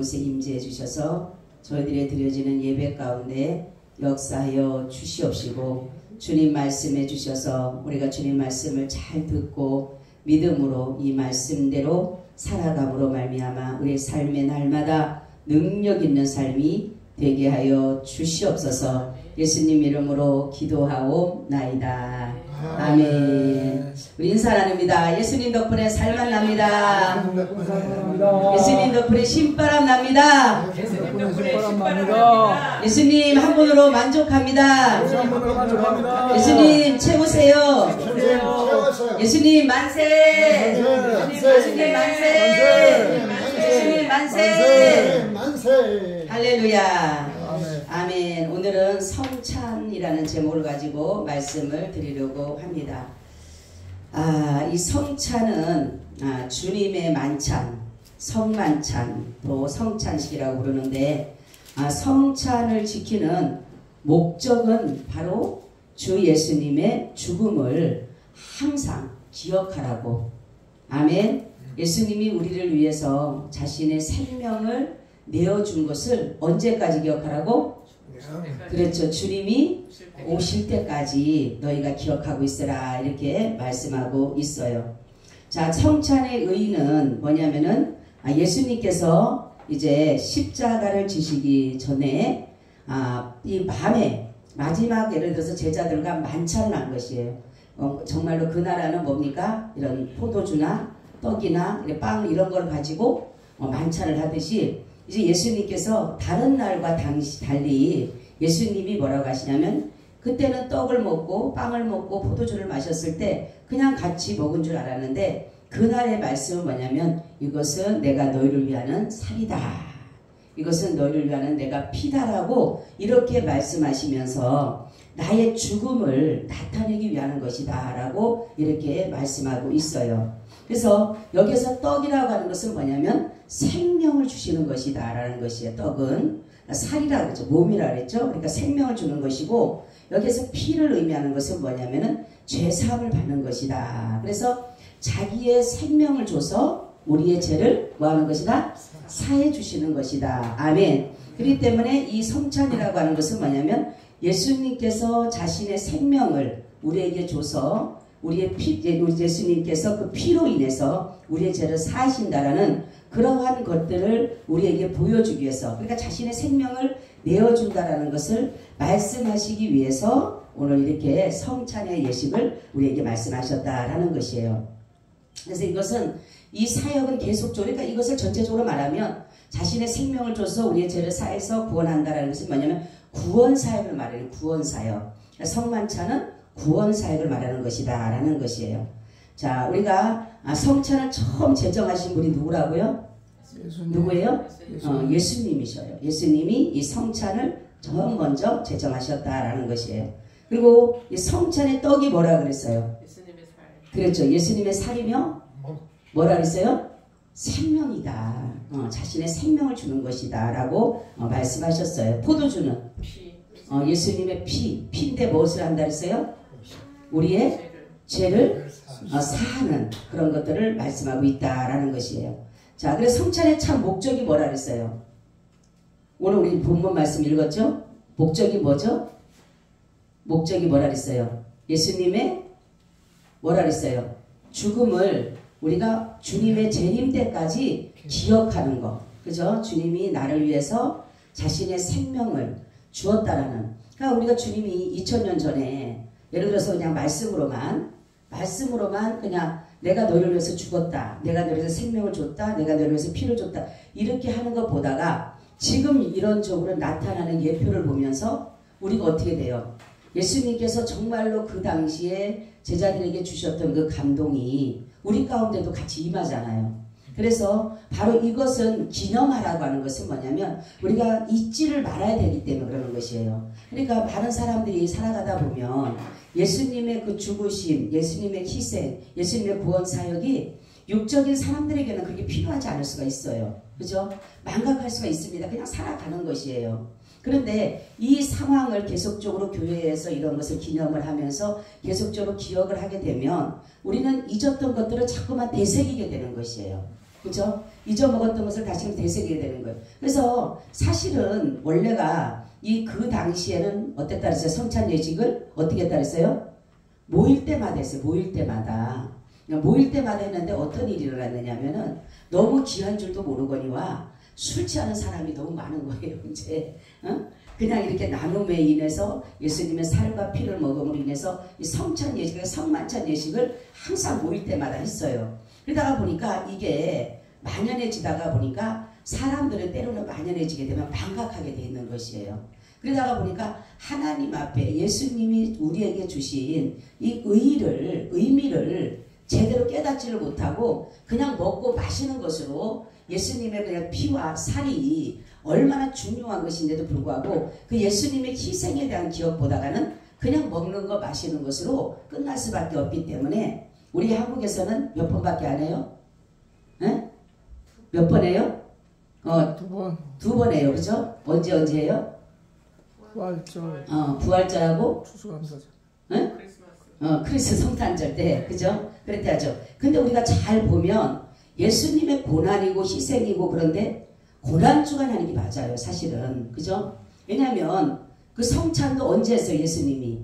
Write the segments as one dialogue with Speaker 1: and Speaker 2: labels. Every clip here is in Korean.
Speaker 1: 이곳에 임재해 주셔서 저희들의 드려지는 예배 가운데 역사하여 주시옵시고 주님 말씀해 주셔서 우리가 주님 말씀을 잘 듣고 믿음으로 이 말씀대로 살아감으로 말미암아 우리의 삶의 날마다 능력 있는 삶이 되게 하여 주시옵소서. 예수님 이름으로 기도하옵나이다. 아멘. 우리 인사 나눕니다. 예수님 덕분에 살만 납니다. 예수님 덕분에 신바람 납니다.
Speaker 2: 예수님 덕분에 신바람 납니다.
Speaker 1: 예수님 한 분으로 만족합니다. 예수님 채우세요. 예수님 만세. 예수님 만세. 예수님 만세. 할렐루야. 아멘. 오늘은 성찬이라는 제목을 가지고 말씀을 드리려고 합니다. 이 성찬은 주님의 만찬, 성만찬, 또 성찬식이라고 부르는데 성찬을 지키는 목적은 바로 주 예수님의 죽음을 항상 기억하라고. 아멘. 예수님이 우리를 위해서 자신의 생명을 내어준 것을 언제까지 기억하라고? 그렇죠. 주님이 오실 때까지 너희가 기억하고 있으라 이렇게 말씀하고 있어요. 자, 성찬의 의의는 뭐냐면은 예수님께서 이제 십자가를 지시기 전에 이 밤에 마지막 예를 들어서 제자들과 만찬을 한 것이에요. 정말로 그 나라는 뭡니까? 이런 포도주나 떡이나 빵 이런 걸 가지고 만찬을 하듯이 이제 예수님께서 다른 날과 달리 예수님이 뭐라고 하시냐면 그때는 떡을 먹고 빵을 먹고 포도주를 마셨을 때 그냥 같이 먹은 줄 알았는데 그날의 말씀은 뭐냐면 이것은 내가 너희를 위하는 살이다. 이것은 너희를 위하는 내가 피다라고 이렇게 말씀하시면서 나의 죽음을 나타내기 위한 것이다 라고 이렇게 말씀하고 있어요. 그래서 여기서 떡이라고 하는 것은 뭐냐면 생명을 주시는 것이다 라는 것이에요. 떡은 살이라고 그랬죠. 몸이라고 그랬죠. 그러니까 생명을 주는 것이고 여기서 피를 의미하는 것은 뭐냐면은 죄사함을 받는 것이다. 그래서 자기의 생명을 줘서 우리의 죄를 뭐하는 것이다? 사해 주시는 것이다. 아멘. 그렇기 때문에 이 성찬이라고 하는 것은 뭐냐면 예수님께서 자신의 생명을 우리에게 줘서 우리의 예수님께서 그 피로 인해서 우리의 죄를 사하신다라는 그러한 것들을 우리에게 보여주기 위해서, 그러니까 자신의 생명을 내어준다라는 것을 말씀하시기 위해서 오늘 이렇게 성찬의 예식을 우리에게 말씀하셨다라는 것이에요. 그래서 이것은 이 사역은 계속적으로, 그러니까 이것을 전체적으로 말하면 자신의 생명을 줘서 우리의 죄를 사해서 구원한다라는 것은 뭐냐면 구원 사역을 말하는 구원 사역. 성만찬은 구원 사역을 말하는 것이다 라는 것이에요. 자, 우리가 성찬을 처음 제정하신 분이 누구라고요? 누구예요? 예수님이셔요. 예수님이 이 성찬을 처음 먼저 제정하셨다라는 것이에요. 그리고 이 성찬의 떡이 뭐라 그랬어요?
Speaker 2: 예수님의 살.
Speaker 1: 그렇죠. 예수님의 살이며 뭐라 그랬어요? 생명이다. 자신의 생명을 주는 것이다 라고 말씀하셨어요. 포도주는 예수님의 피인데 무엇을 한다 그랬어요? 우리의 죄를 사하는 그런 것들을 말씀하고 있다라는 것이에요. 자, 그래서 성찬의 참 목적이 뭐라 그랬어요? 오늘 우리 본문 말씀 읽었죠? 목적이 뭐죠? 목적이 뭐라 그랬어요? 예수님의 뭐라 그랬어요? 죽음을 우리가 주님의 재림 때까지 기억하는 거. 그죠? 주님이 나를 위해서 자신의 생명을 주었다라는. 그러니까 우리가 주님이 2000년 전에 예를 들어서 그냥 말씀으로만 그냥 내가 너희를 위해서 죽었다. 내가 너희를 위해서 생명을 줬다. 내가 너희를 위해서 피를 줬다. 이렇게 하는 것보다가 지금 이런적으로 나타나는 예표를 보면서 우리가 어떻게 돼요? 예수님께서 정말로 그 당시에 제자들에게 주셨던 그 감동이 우리 가운데도 같이 임하잖아요. 그래서 바로 이것은 기념하라고 하는 것은 뭐냐면 우리가 잊지를 말아야 되기 때문에 그러는 것이에요. 그러니까 많은 사람들이 살아가다 보면 예수님의 그 죽으심, 예수님의 희생, 예수님의 구원 사역이 육적인 사람들에게는 그렇게 필요하지 않을 수가 있어요. 그죠? 망각할 수가 있습니다. 그냥 살아가는 것이에요. 그런데 이 상황을 계속적으로 교회에서 이런 것을 기념을 하면서 계속적으로 기억을 하게 되면 우리는 잊었던 것들을 자꾸만 되새기게 되는 것이에요. 그죠? 잊어먹었던 것을 다시 되새기게 되는 거예요. 그래서 사실은 원래가 그 당시에는 어땠다 그랬어요? 성찬 예식을 어떻게 했다 그랬어요? 모일 때마다 했어요. 모일 때마다. 모일 때마다 했는데 어떤 일이 일어났느냐면은 너무 귀한 줄도 모르거니와 술 취하는 사람이 너무 많은 거예요. 이제 그냥 이렇게 나눔에 인해서 예수님의 살과 피를 먹음으로 인해서 이 성찬 예식, 성만찬 예식을 항상 모일 때마다 했어요. 그러다가 보니까 이게 만연해지다가 보니까 사람들은 때로는 만연해지게 되면 망각하게 돼 있는 것이에요. 그러다가 보니까 하나님 앞에 예수님이 우리에게 주신 이 의미를 제대로 깨닫지를 못하고 그냥 먹고 마시는 것으로 예수님의 그냥 피와 살이 얼마나 중요한 것인데도 불구하고 그 예수님의 희생에 대한 기억보다는 그냥 먹는 거 마시는 것으로 끝날 수밖에 없기 때문에 우리 한국에서는 몇 번밖에 안 해요? 에? 몇 번 해요?
Speaker 2: 2번.
Speaker 1: 2번 해요. 그죠? 언제 해요?
Speaker 2: 부활절.
Speaker 1: 부활절하고
Speaker 2: 추수감사절.
Speaker 1: 에? 크리스 성탄절 때, 그죠? 그렇게 하죠. 근데 우리가 잘 보면 예수님의 고난이고 희생이고 그런데 고난주간 하는 게 맞아요. 사실은. 그죠? 왜냐하면 그 성찬도 언제 했어요? 예수님이.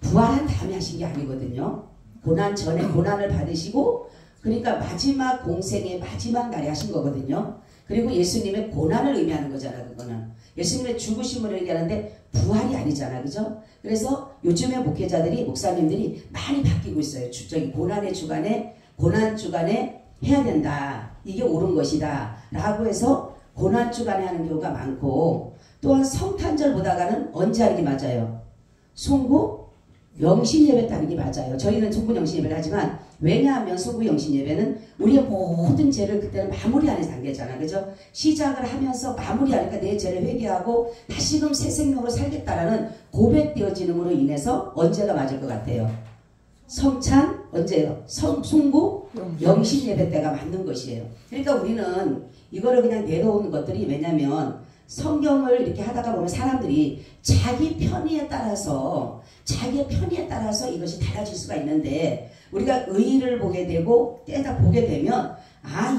Speaker 1: 부활한 다음에 하신 게 아니거든요. 고난 전에 고난을 받으시고 그러니까 마지막 공생의 마지막 날에 하신 거거든요. 그리고 예수님의 고난을 의미하는 거잖아. 그거는. 예수님의 죽으심을 얘기하는데 부활이 아니잖아. 그죠? 그래서 요즘에 목회자들이 목사님들이 많이 바뀌고 있어요. 저기 고난 주간에 해야 된다. 이게 옳은 것이다. 라고 해서 고난 주간에 하는 경우가 많고 또한 성탄절 보다가는 언제 하는 게 맞아요? 송구 영신 예배 때 하는 게 맞아요. 저희는 송구 영신 예배를 하지만 왜냐하면 송구 영신 예배는 우리의 모든 죄를 그때는 마무리하는 단계잖아. 그죠? 시작을 하면서 마무리하니까 내 죄를 회개하고 다시금 새 생명으로 살겠다라는 고백되어지는으로 인해서 언제가 맞을 것 같아요? 성찬 언제요? 송구 영신 예배 때가 맞는 것이에요. 그러니까 우리는 이거를 그냥 내려오는 것들이 왜냐면 성경을 이렇게 하다가 보면 사람들이 자기 편의에 따라서 이것이 달라질 수가 있는데 우리가 의의를 보게 되고 때다 보게 되면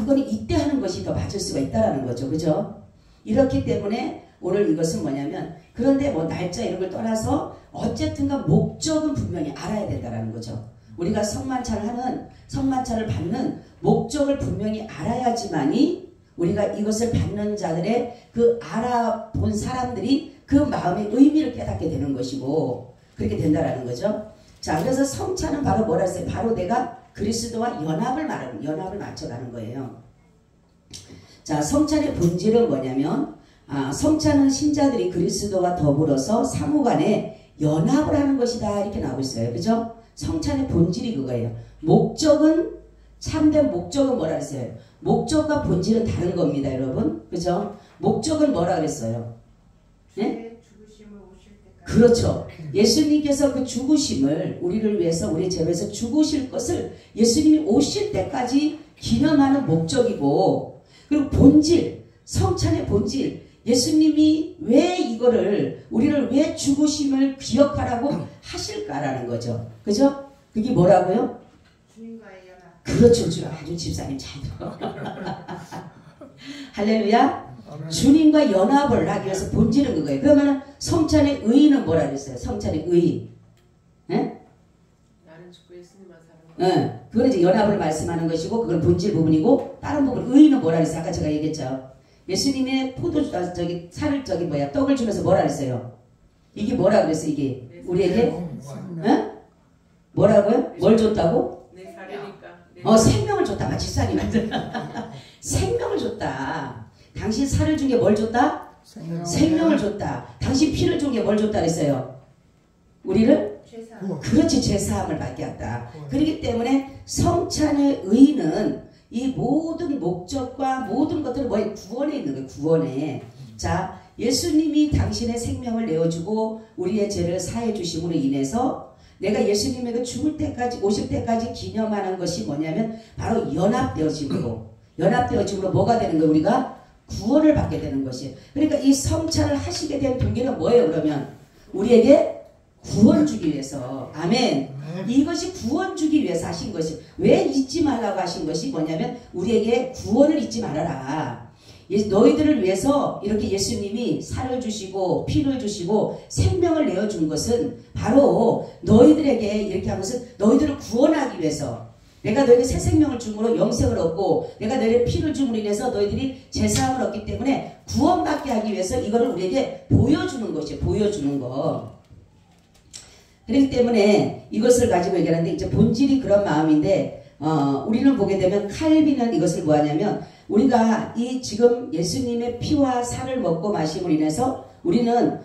Speaker 1: 이거는 이때 하는 것이 더 맞을 수가 있다라는 거죠. 그죠? 이렇기 때문에 오늘 이것은 뭐냐면 그런데 뭐 날짜 이런 걸 떠나서 어쨌든가 목적은 분명히 알아야 된다라는 거죠. 우리가 성만찬을 받는 목적을 분명히 알아야지만이 우리가 이것을 받는 자들의 그 알아본 사람들이 그 마음의 의미를 깨닫게 되는 것이고 그렇게 된다라는 거죠. 자, 그래서 성찬은 바로 뭐라 했어요? 바로 내가 그리스도와 연합을 맞춰가는 거예요. 자, 성찬의 본질은 뭐냐면 성찬은 신자들이 그리스도와 더불어서 상호간에 연합을 하는 것이다 이렇게 나오고 있어요. 그죠? 성찬의 본질이 그거예요. 참된 목적은 뭐라 그랬어요? 목적과 본질은 다른 겁니다, 여러분. 그죠? 목적은 뭐라 그랬어요? 네? 그렇죠. 예수님께서 그 죽으심을 우리를 위해서 우리 죄를 위해서 죽으실 것을 예수님이 오실 때까지 기념하는 목적이고 그리고 본질, 성찬의 본질 예수님이 왜 이거를 우리를 왜 죽으심을 기억하라고 하실까라는 거죠. 그죠? 그게 뭐라고요?
Speaker 3: 주님과의 연합.
Speaker 1: 그렇죠. 아주 집사님 잘 들어. 할렐루야. 주님과 연합을 하기 위해서 본질은 그거예요. 그러면 성찬의 의의는 뭐라 그랬어요? 성찬의 의의. 예?
Speaker 3: 나는 죽고 예수님만 사는 거.
Speaker 1: 그건 이제 연합을 말씀하는 것이고 그건 본질 부분이고 다른 부분 의의는 뭐라 그랬어요? 아까 제가 얘기했죠. 예수님의 떡을 주면서 뭐라 그랬어요? 이게 뭐라 그랬어요? 이게 우리에게 뭐라고요? 뭘 줬다고?
Speaker 3: 내 살이니까.
Speaker 1: 생명을 줬다. 집사님 생명을 줬다. 당신 살을 준 게 뭘 줬다? 생명을 줬다. 당신 피를 준 게 뭘 줬다 그랬어요? 우리를?
Speaker 3: 죄사함.
Speaker 1: 그렇지, 죄사함을 받게 했다. 그렇기 때문에 성찬의 의의는 이 모든 목적과 모든 것들은 뭐에 구원에 있는 거예요. 구원에. 자, 예수님이 당신의 생명을 내어주고 우리의 죄를 사해 주심으로 인해서 내가 예수님에게 죽을 때까지 오실 때까지 기념하는 것이 뭐냐면 바로 연합되어짐으로 뭐가 되는 거예요? 우리가 구원을 받게 되는 것이에요. 그러니까 이 성찬을 하시게 된 동기는 뭐예요? 그러면 우리에게 구원 주기 위해서. 아멘. 이것이 구원 주기 위해서 하신 것이, 왜 잊지 말라고 하신 것이 뭐냐면 우리에게 구원을 잊지 말아라. 너희들을 위해서 이렇게 예수님이 살을 주시고 피를 주시고 생명을 내어준 것은 바로 너희들에게 이렇게 한 것은 너희들을 구원하기 위해서, 내가 너에게 새 생명을 줌으로 영생을 얻고 내가 너희의 피를 줌으로 인해서 너희들이 제사함을 얻기 때문에 구원받게 하기 위해서 이거를 우리에게 보여주는 것이에요. 보여주는 거. 그렇기 때문에 이것을 가지고 얘기하는데 이제 본질이 그런 마음인데 우리는 보게 되면 칼빈은 이것을 뭐하냐면 우리가 이 지금 예수님의 피와 살을 먹고 마심으로 인해서 우리는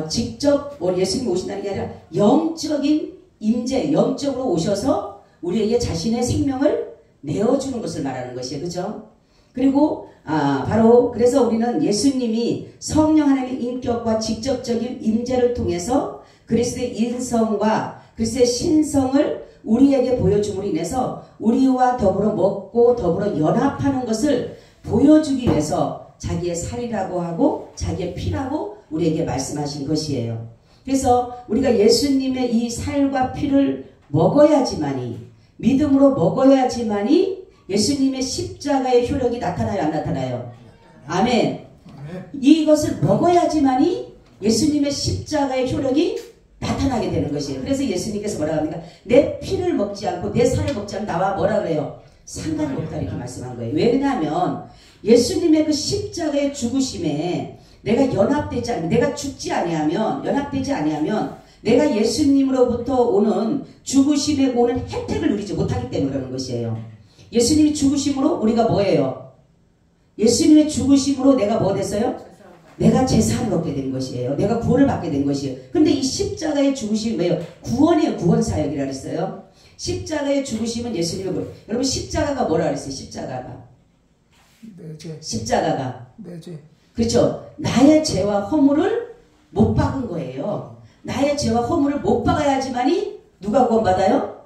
Speaker 1: 직접 예수님이 오신다는 게 아니라 영적인 임재, 영적으로 오셔서 우리에게 자신의 생명을 내어주는 것을 말하는 것이에요. 그죠? 그리고 바로 그래서 우리는 예수님이 성령 하나님의 인격과 직접적인 임재를 통해서 그리스도의 인성과 그리스도의 신성을 우리에게 보여줌으로 인해서 우리와 더불어 먹고 더불어 연합하는 것을 보여주기 위해서 자기의 살이라고 하고 자기의 피라고 우리에게 말씀하신 것이에요. 그래서 우리가 예수님의 이 살과 피를 먹어야지만이, 믿음으로 먹어야지만이 예수님의 십자가의 효력이 나타나요, 안 나타나요? 아멘. 이것을 먹어야지만이 예수님의 십자가의 효력이 나타나게 되는 것이에요. 그래서 예수님께서 뭐라고 합니까? 내 피를 먹지 않고 내 살을 먹지 않고 나와 뭐라 그래요? 상관이 없다 이렇게 말씀한 거예요. 왜냐하면 예수님의 그 십자가의 죽으심에 내가 연합되지 않으면, 내가 죽지 아니하면, 연합되지 아니하면 내가 예수님으로부터 오는 죽으심에 오는 혜택을 누리지 못하기 때문에 그러는 것이에요. 예수님이 죽으심으로 우리가 뭐예요? 예수님의 죽으심으로 내가 뭐 됐어요? 내가 제사를 얻게 된 것이에요. 내가 구원을 받게 된 것이에요. 근데 이 십자가의 죽으심이 뭐예요? 구원이에요. 구원사역이라 그랬어요. 십자가의 죽으심은 예수님의 뭐, 여러분 십자가가 뭐라 그랬어요? 십자가가.
Speaker 2: 내 죄.
Speaker 1: 십자가가.
Speaker 2: 내 죄.
Speaker 1: 그렇죠. 나의 죄와 허물을 못 박은 거예요. 나의 죄와 허물을 못 박아야지만이 누가 구원받아요?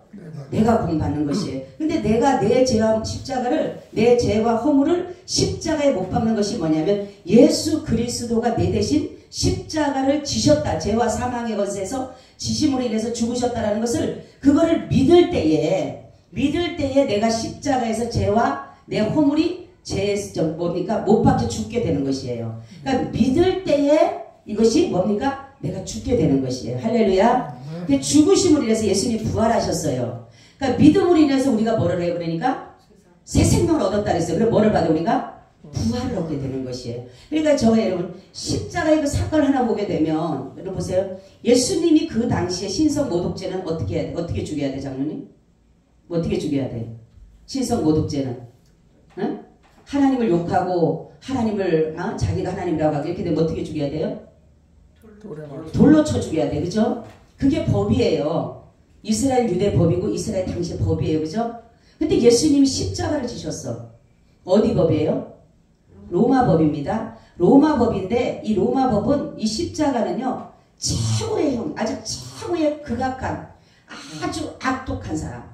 Speaker 1: 내가 구원받는 것이에요. 근데 내가 내 죄와 십자가를, 내 죄와 허물을 십자가에 못 박는 것이 뭐냐면 예수 그리스도가 내 대신 십자가를 지셨다. 죄와 사망의 권세에서 지심으로 인해서 죽으셨다라는 것을, 그거를 믿을 때에 내가 십자가에서 죄와 내 허물이 뭡니까? 못 박혀 죽게 되는 것이에요. 그러니까 믿을 때에 이것이 뭡니까? 내가 죽게 되는 것이에요. 할렐루야. 근데 죽으심으로 인해서 예수님이 부활하셨어요. 그러니까 믿음으로 인해서 우리가 뭐를 해요? 그러니까 새 생명을 얻었다 그랬어요. 그럼 뭐를 받아? 우리가 부활을 얻게 되는 것이에요. 그러니까 여러분 십자가의 그 사건을 하나 보게 되면, 여러분 보세요. 예수님이 그 당시에 신성 모독죄는 어떻게 죽여야 돼, 장로님? 어떻게 죽여야 돼? 신성 모독죄는 응? 하나님을 욕하고 하나님을 자기가 하나님이라고 하고 이렇게 되면 어떻게 죽여야 돼요? 돌로 쳐 죽여야 돼. 그죠? 그게 법이에요. 이스라엘 유대 법이고 이스라엘 당시의 법이에요. 그죠? 근데 예수님이 십자가를 지셨어. 어디 법이에요? 로마 법입니다. 로마 법인데 이 로마 법은 이 십자가는요, 최고의 형, 아주 최고의 극악한, 아주 악독한 사람,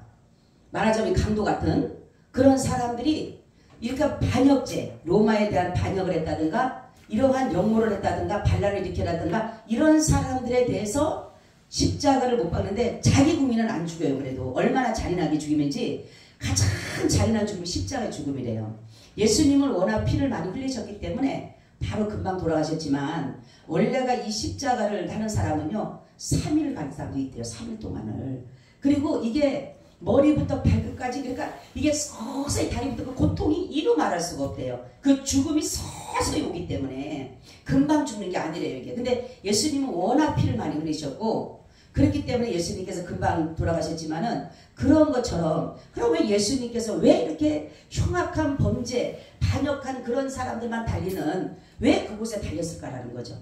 Speaker 1: 말하자면 강도 같은 그런 사람들이 이렇게 반역죄, 로마에 대한 반역을 했다든가 이러한 역모를 했다든가 반란을 일으켰다든가 이런 사람들에 대해서 십자가를 못 박는데 자기 국민은 안 죽여요. 그래도 얼마나 잔인하게 죽이는지, 가장 잔인한 죽음이 십자가의 죽음이래요. 예수님은 워낙 피를 많이 흘리셨기 때문에 바로 금방 돌아가셨지만 원래가 이 십자가를 하는 사람은요 3일 간 사람도 있대요. 3일 동안을. 그리고 이게 머리부터 발끝까지, 그러니까 이게 서서히 다리부터 그 고통이 이루 말할 수가 없대요. 그 죽음이 서서히 오기 때문에 금방 죽는 게 아니래요 이게. 근데 예수님은 워낙 피를 많이 흘리셨고 그렇기 때문에 예수님께서 금방 돌아가셨지만은, 그런 것처럼 그러면 예수님께서 왜 이렇게 흉악한 범죄, 반역한 그런 사람들만 달리는, 왜 그곳에 달렸을까라는 거죠.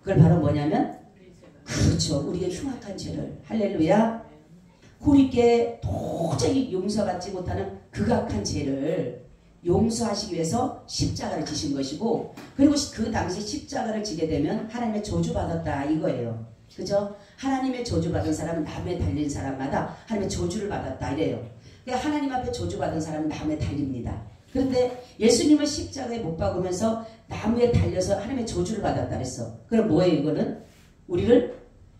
Speaker 1: 그걸 바로 뭐냐면, 그렇죠, 우리의 흉악한 죄를, 할렐루야, 우리께 도저히 용서받지 못하는 극악한 죄를 용서하시기 위해서 십자가를 지신 것이고, 그리고 그 당시 십자가를 지게 되면 하나님의 저주받았다 이거예요. 그죠? 하나님의 저주받은 사람은 나무에 달린 사람마다 하나님의 저주를 받았다 이래요. 그러니까 하나님 앞에 저주받은 사람은 나무에 달립니다. 그런데 예수님은 십자가에 못 박으면서 나무에 달려서 하나님의 저주를 받았다 그랬어. 그럼 뭐예요 이거는? 우리를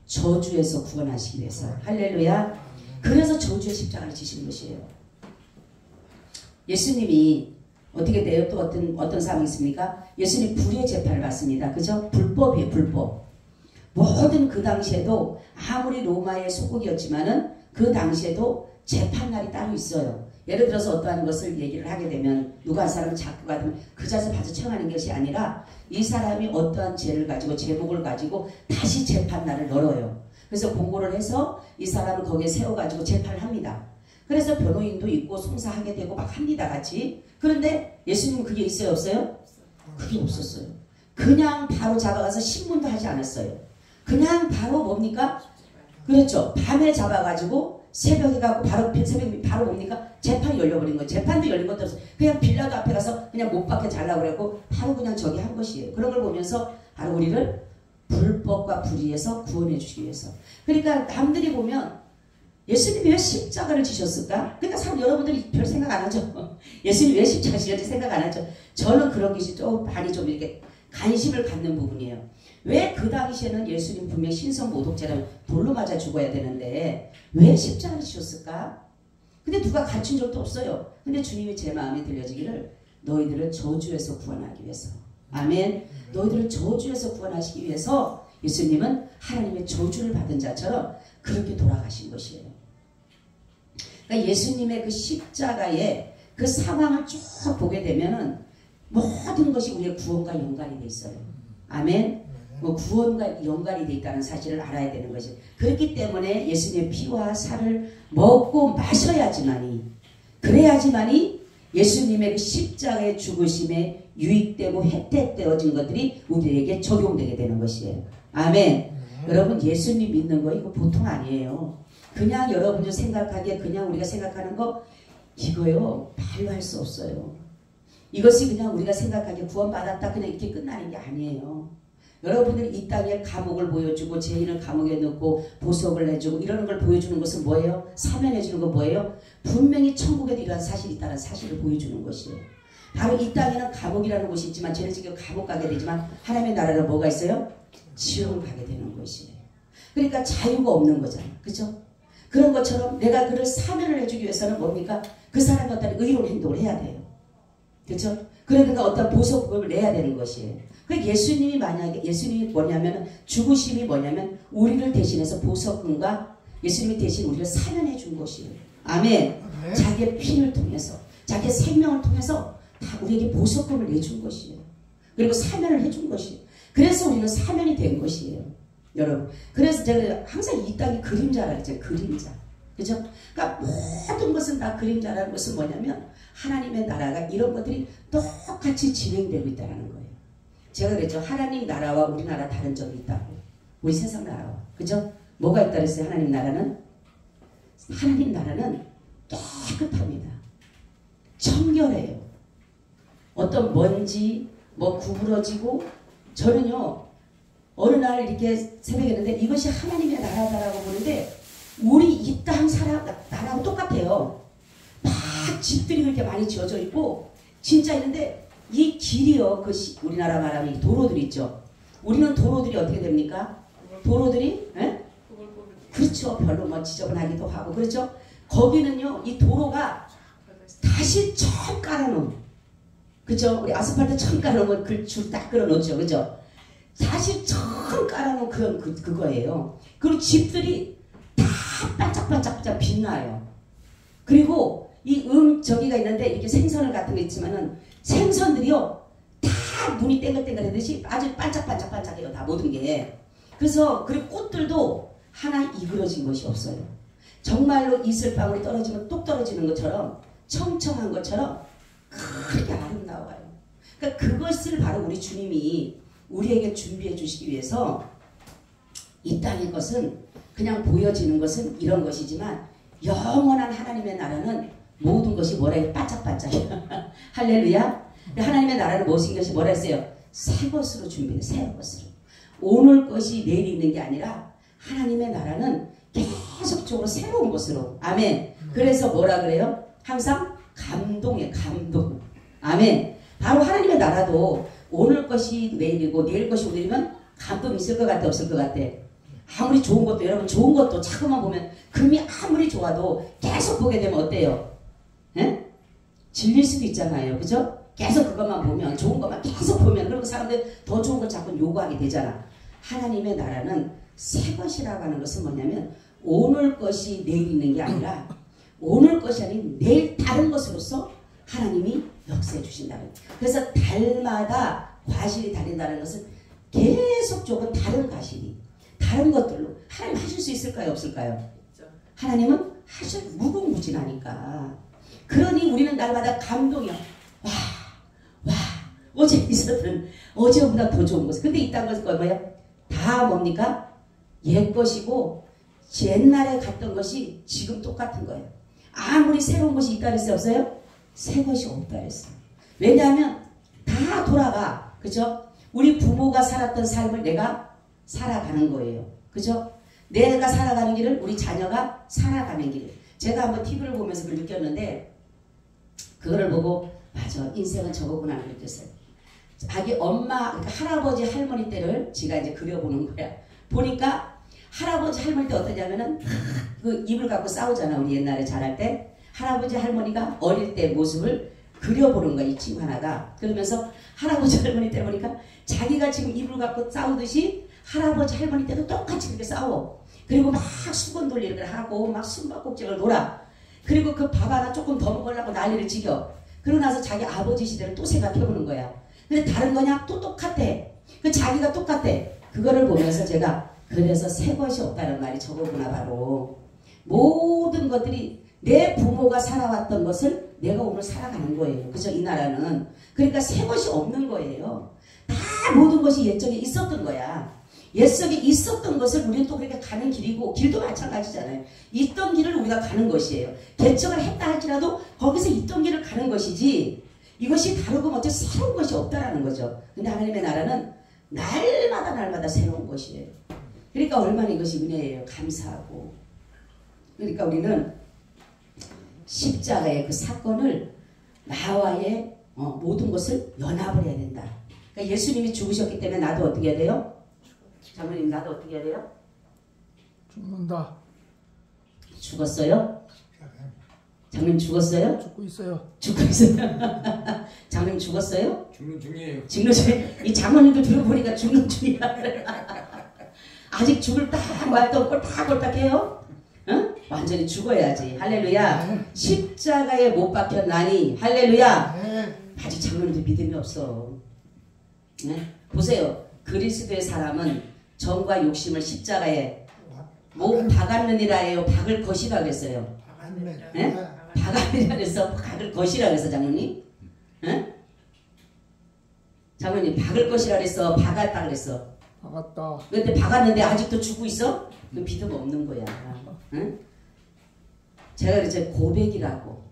Speaker 1: 저주에서 구원하시기 위해서. 할렐루야. 그래서 저주의 십자가를 지신 것이에요. 예수님이 어떻게 돼요? 또 어떤 사람이 있습니까? 예수님 불의 재판을 받습니다. 그죠? 불법이에요. 불법. 모든 그 당시에도 아무리 로마의 소국이었지만은 그 당시에도 재판날이 따로 있어요. 예를 들어서 어떠한 것을 얘기를 하게 되면 누가 한 사람을 잡고 가면 그 자세 봐서 처형하는 것이 아니라 이 사람이 어떠한 죄를 가지고 제목을 가지고 다시 재판날을 열어요. 그래서 공고를 해서 이 사람을 거기에 세워가지고 재판을 합니다. 그래서 변호인도 있고 송사하게 되고 막 합니다. 같이. 그런데 예수님은 그게 있어요? 없어요? 그게 없었어요. 그냥 바로 잡아가서 신문도 하지 않았어요. 그냥 바로 뭡니까? 그렇죠. 밤에 잡아가지고 새벽에 가고 새벽에 바로 뭡니까? 재판이 열려버린 거예요. 재판도 열린 것도 없어요. 그냥 빌라도 앞에 가서 그냥 못 박혀 잘라고 그랬고 바로 그냥 저기 한 것이에요. 그런 걸 보면서 바로 우리를 불법과 불의에서 구원해 주시기 위해서. 그러니까 남들이 보면 예수님이 왜 십자가를 지셨을까? 그러니까 사람 여러분들이 별 생각 안 하죠. 예수님이 왜 십자가 지셨지 생각 안 하죠. 저는 그런 것이 좀 많이 좀 이렇게 관심을 갖는 부분이에요. 왜 그 당시에는 예수님 분명 신성 모독죄라면 돌로 맞아 죽어야 되는데 왜 십자가를 지셨을까? 근데 누가 가르친 적도 없어요. 근데 주님이 제 마음에 들려지기를 너희들을 저주에서 구원하기 위해서. 아멘. 너희들을 저주에서 구원하시기 위해서 예수님은 하나님의 저주를 받은 자처럼 그렇게 돌아가신 것이에요. 그러니까 예수님의 그 십자가의 그 상황을 쭉 보게 되면은 모든 것이 우리의 구원과 연관이 돼 있어요. 아멘. 구원과 연관이 돼 있다는 사실을 알아야 되는 것이. 그렇기 때문에 예수님의 피와 살을 먹고 마셔야지만이, 그래야지만이 예수님의 그 십자가의 죽으심에 유익되고 혜택되어진 것들이 우리에게 적용되게 되는 것이에요. 아멘. 여러분 예수님 믿는 거 이거 보통 아니에요. 그냥 여러분들 생각하기에 그냥 우리가 생각하는 거 이거요 말로 할 수 없어요. 이것이 그냥 우리가 생각하기에 구원받았다 그냥 이렇게 끝나는 게 아니에요. 여러분들이 이 땅에 감옥을 보여주고 죄인을 감옥에 넣고 보석을 해주고 이러는 걸 보여주는 것은 뭐예요? 사면해주는 건 뭐예요? 분명히 천국에도 이러한 사실이 있다는 사실을 보여주는 것이에요. 바로 이 땅에는 감옥이라는 곳이 있지만 죄를 지켜 감옥 가게 되지만 하나님의 나라는 뭐가 있어요? 지옥을 가게 되는 것이에요. 그러니까 자유가 없는 거잖아요. 그죠? 그런 것처럼 내가 그를 사면을 해주기 위해서는 뭡니까? 그 사람이 어떤 의로운 행동을 해야 돼요. 그렇죠? 그러니까 어떤 보석금을 내야 되는 것이에요. 그 예수님이 만약에 예수님이 뭐냐면 죽으심이 뭐냐면 우리를 대신해서 보석금과 예수님이 대신 우리를 사면해 준 것이에요. 아멘. 자기의 피를 통해서 자기의 생명을 통해서 다 우리에게 보석금을 내준 것이에요. 그리고 사면을 해준 것이에요. 그래서 우리는 사면이 된 것이에요. 여러분. 그래서 제가 항상 이 땅이 그림자라 그랬죠. 그림자. 그죠? 그러니까 모든 것은 다 그림자라는 것은 뭐냐면 하나님의 나라가 이런 것들이 똑같이 진행되고 있다는 거예요. 제가 그랬죠. 하나님 나라와 우리나라 다른 점이 있다고. 우리 세상 나라와. 그죠? 뭐가 있다 그랬어요? 하나님 나라는? 하나님 나라는 깨끗합니다. 청결해요. 어떤 먼지 뭐 구부러지고 저는요 어느 날 이렇게 새벽에 했는데 이것이 하나님의 나라다라고 보는데 우리 이 땅 나라하고 똑같아요. 막 집들이 그렇게 많이 지어져 있고 진짜 있는데 이 길이요 우리나라 말하면 도로들 있죠. 우리는 도로들이 어떻게 됩니까? 도로들이 그렇죠. 별로 뭐 지저분하기도 하고 그렇죠. 거기는요 이 도로가 다시 처음 깔아놓은 그죠? 우리 아스팔트 처음 깔아놓으면 그 줄 딱 끌어놓죠. 그죠? 다시 처음 깔아놓은 그거예요. 그리고 집들이 다 반짝반짝 빛나요. 그리고 이 저기가 있는데 이렇게 생선 같은 거 있지만은 생선들이요 다 눈이 땡글땡글하듯이 아주 반짝반짝해요. 다 모든 게. 그래서 그리고 꽃들도 하나 이그러진 것이 없어요. 정말로 이슬방울이 떨어지면 뚝 떨어지는 것처럼 청청한 것처럼 그렇게 아름다워요. 그러니까 그것을 바로 우리 주님이 우리에게 준비해 주시기 위해서 이 땅의 것은 그냥 보여지는 것은 이런 것이지만 영원한 하나님의 나라는 모든 것이 뭐라 해요? 반짝반짝해요. 할렐루야. 하나님의 나라는 무엇인 것이 뭐라 했어요? 새 것으로 준비해요. 새 것으로. 오늘 것이 내일 있는 게 아니라 하나님의 나라는 계속적으로 새로운 것으로. 아멘. 그래서 뭐라 그래요? 항상 감동이에요. 감동. 아멘. 바로 하나님의 나라도 오늘 것이 내일이고 내일 것이 오늘이면 감동이 있을 것 같아? 없을 것 같아? 아무리 좋은 것도 여러분 좋은 것도 자꾸만 보면 금이 아무리 좋아도 계속 보게 되면 어때요? 예? 질릴 수도 있잖아요. 그죠? 계속 그것만 보면 좋은 것만 계속 보면 그리고 사람들 더 좋은 걸 자꾸 요구하게 되잖아. 하나님의 나라는 새 것이라고 하는 것은 뭐냐면 오늘 것이 내일 있는 게 아니라 오늘 것이 아닌 내일 다른 것으로서 하나님이 역사해 주신다는 거예요. 그래서 달마다 과실이 다른다는 것은 계속 조금 다른 과실이 다른 것들로 하나님 하실 수 있을까요? 없을까요? 하나님은 하실 무궁무진하니까. 그러니 우리는 날마다 감동이야. 와 어제 있었던 어제보다 더 좋은 것을. 근데 이딴 것은 뭐예요? 다 뭡니까? 옛 것이고 옛날에 갔던 것이 지금 똑같은 거예요. 아무리 새로운 것이 있다 그랬어요? 없어요? 새 것이 없다 그랬어요. 왜냐하면 다 돌아가. 그죠? 우리 부모가 살았던 삶을 내가 살아가는 거예요. 그죠? 내가 살아가는 길을 우리 자녀가 살아가는 길. 제가 한번 TV를 보면서 그걸 느꼈는데 그거를 보고 맞아 인생은 저거구나 느꼈어요. 자기 엄마 그러니까 할아버지 할머니 때를 지가 이제 그려보는 거야. 보니까 할아버지 할머니 때 어떠냐면은 그 입을 갖고 싸우잖아. 우리 옛날에 자랄 때 할아버지 할머니가 어릴 때 모습을 그려보는 거야. 이 친구 하나가. 그러면서 할아버지 할머니 때 보니까 자기가 지금 입을 갖고 싸우듯이 할아버지 할머니 때도 똑같이 그렇게 싸워. 그리고 막 수건 돌리기를 하고 막 숨바꼭질을 놀아. 그리고 그 밥 하나 조금 더 먹으려고 난리를 지겨. 그러고 나서 자기 아버지 시대를 또 생각해보는 거야. 근데 다른 거냐? 또 똑같아. 그 자기가 똑같아. 그거를 보면서 제가 그래서 새 것이 없다는 말이 저거구나 바로. 모든 것들이 내 부모가 살아왔던 것을 내가 오늘 살아가는 거예요. 그죠? 이 나라는. 그러니까 새 것이 없는 거예요. 다 모든 것이 옛적에 있었던 거야. 옛적에 있었던 것을 우리는 또 그렇게 가는 길이고 길도 마찬가지잖아요. 있던 길을 우리가 가는 것이에요. 개척을 했다 할지라도 거기서 있던 길을 가는 것이지 이것이 다르고 어째 새로운 것이 없다라는 거죠. 근데 하나님의 나라는 날마다 새로운 것이에요. 그러니까 얼마나 이것이 은혜예요. 감사하고. 그러니까 우리는 십자가의 그 사건을 나와의 모든 것을 연합을 해야 된다. 그러니까 예수님이 죽으셨기 때문에 나도 어떻게 해야 돼요? 장로님 나도 어떻게 해야 돼요?
Speaker 2: 죽는다.
Speaker 1: 죽었어요? 장로님 죽었어요?
Speaker 2: 죽고 있어요.
Speaker 1: 죽고 있어요. 장로님 죽었어요?
Speaker 4: 죽는 중이에요.
Speaker 1: 죽는 중에 이 장로님도 들어보니까 죽는 중이야. 아직 죽을 딱 말도 꼴딱꼴딱해요. 응? 완전히 죽어야지. 할렐루야. 십자가에 못 박혔나니 할렐루야. 아직 장로님도 믿음이 없어. 네? 보세요. 그리스도의 사람은 정과 욕심을 십자가에 못 박았느니라 해요. 박을 것이라 그랬어요. 네? 박았느니라 그래서 박을 것이라 그래서 장로님. 네? 장로님 박을 것이라 그랬어. 박았다 그랬어.
Speaker 2: 박았다.
Speaker 1: 근데 박았는데 아직도 죽고 있어? 그 믿음 없는 거야. 응? 제가 이제 고백이라고.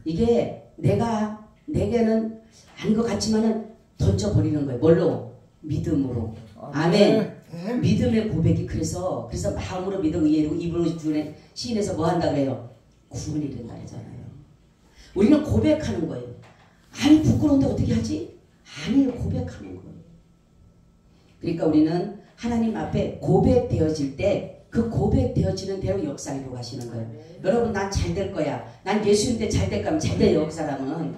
Speaker 1: 이게 내게는 아닌 것 같지만은 던져버리는 거예요. 뭘로? 믿음으로. 아멘. 믿음의 고백이 그래서 마음으로 믿음 의외로 입으로 주는 시인에서 뭐 한다 그래요? 구원이 된다 그러잖아요. 우리는 고백하는 거예요. 아니 부끄러운데 어떻게 하지? 아니에요. 고백하는 거예요. 그러니까 우리는 하나님 앞에 고백되어질 때 그 고백되어지는 대로 역사 이루어가시는 거예요. 여러분 난 잘 될 거야. 난 예수님 때 잘 될까 하면 잘 돼요. 그 사람은.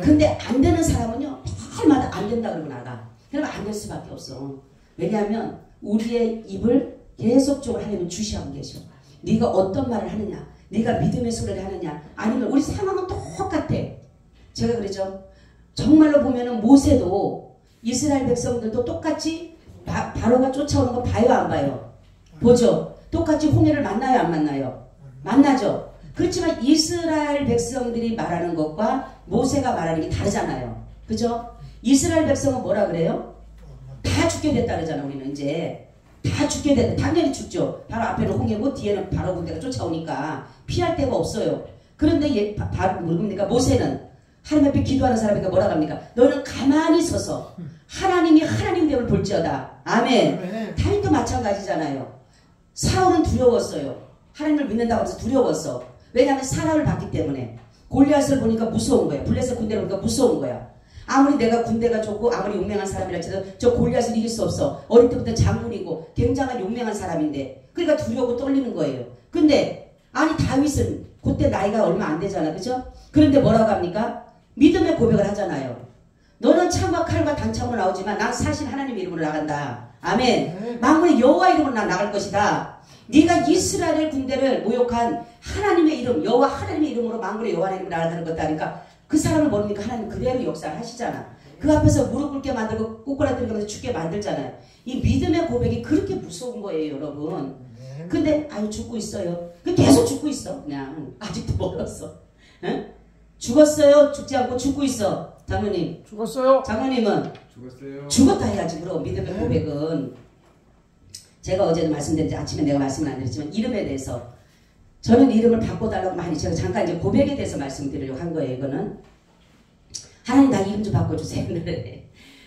Speaker 1: 근데 안 되는 사람은요. 매일마다 안 된다 그러고 나가. 그러면 안 될 수밖에 없어. 왜냐하면 우리의 입을 계속적으로 하나님은 주시하고 계셔. 네가 어떤 말을 하느냐. 네가 믿음의 소리를 하느냐. 아니면 우리 상황은 똑같아. 제가 그러죠. 정말로 보면은 모세도 이스라엘 백성들도 똑같이 바로가 쫓아오는 거 봐요 안 봐요? 보죠. 똑같이 홍해를 만나요 안 만나요? 만나죠. 그렇지만 이스라엘 백성들이 말하는 것과 모세가 말하는 게 다르잖아요. 그죠? 이스라엘 백성은 뭐라 그래요? 다 죽게 됐다 그러잖아. 우리는 이제 다 죽게 됐다. 당연히 죽죠. 바로 앞에는 홍해고 뒤에는 바로 군대가 쫓아오니까 피할 데가 없어요. 그런데 뭡니까? 모세는 하나님 앞에 기도하는 사람이니까 뭐라 합니까? 너는 가만히 서서 하나님이 하나님 됨을 볼지어다. 아멘. 다윗도 마찬가지잖아요. 사울은 두려웠어요. 하나님을 믿는다고 해서 두려웠어. 왜냐하면 사람을 봤기 때문에. 골리앗을 보니까 무서운 거야. 블레셋 군대를 보니까 무서운 거야. 아무리 내가 군대가 좋고 아무리 용맹한 사람이라 해도 저 골리앗을 이길 수 없어. 어릴 때부터 장군이고 굉장한 용맹한 사람인데 그러니까 두려워 떨리는 거예요. 근데 아니 다윗은 그때 나이가 얼마 안 되잖아. 그죠? 그런데 뭐라고 합니까? 믿음의 고백을 하잖아요. 너는 창과 칼과 단창으로 나오지만 난 사실 하나님 이름으로 나간다. 아멘. 만군의 여호와 이름으로 난 나갈 것이다. 네가 이스라엘 군대를 모욕한 하나님의 이름, 여호와 하나님의 이름으로 만군의 여호와 이름으로 나가는 것다. 그러니까 그 사람을 모르니까 하나님 그대로 역사를 하시잖아. 그 앞에서 무릎 꿇게 만들고 꼬꾸라뜨리면서 죽게 만들잖아요. 이 믿음의 고백이 그렇게 무서운 거예요, 여러분. 근데 아유 죽고 있어요. 계속 죽고 있어. 그냥 아직도 멀었어. 응? 죽었어요? 죽지 않고 죽고 있어. 장로님.
Speaker 2: 죽었어요.
Speaker 1: 장로님은
Speaker 4: 죽었어요.
Speaker 1: 죽었다 해야지. 그럼 믿음의 고백은 제가 어제도 말씀드렸지 아침에 내가 말씀을 안 드렸지만 이름에 대해서 저는 이름을 바꿔달라고 많이 제가 잠깐 이제 고백에 대해서 말씀드리려고 한 거예요. 이거는 하나님 나 이름 좀 바꿔주세요.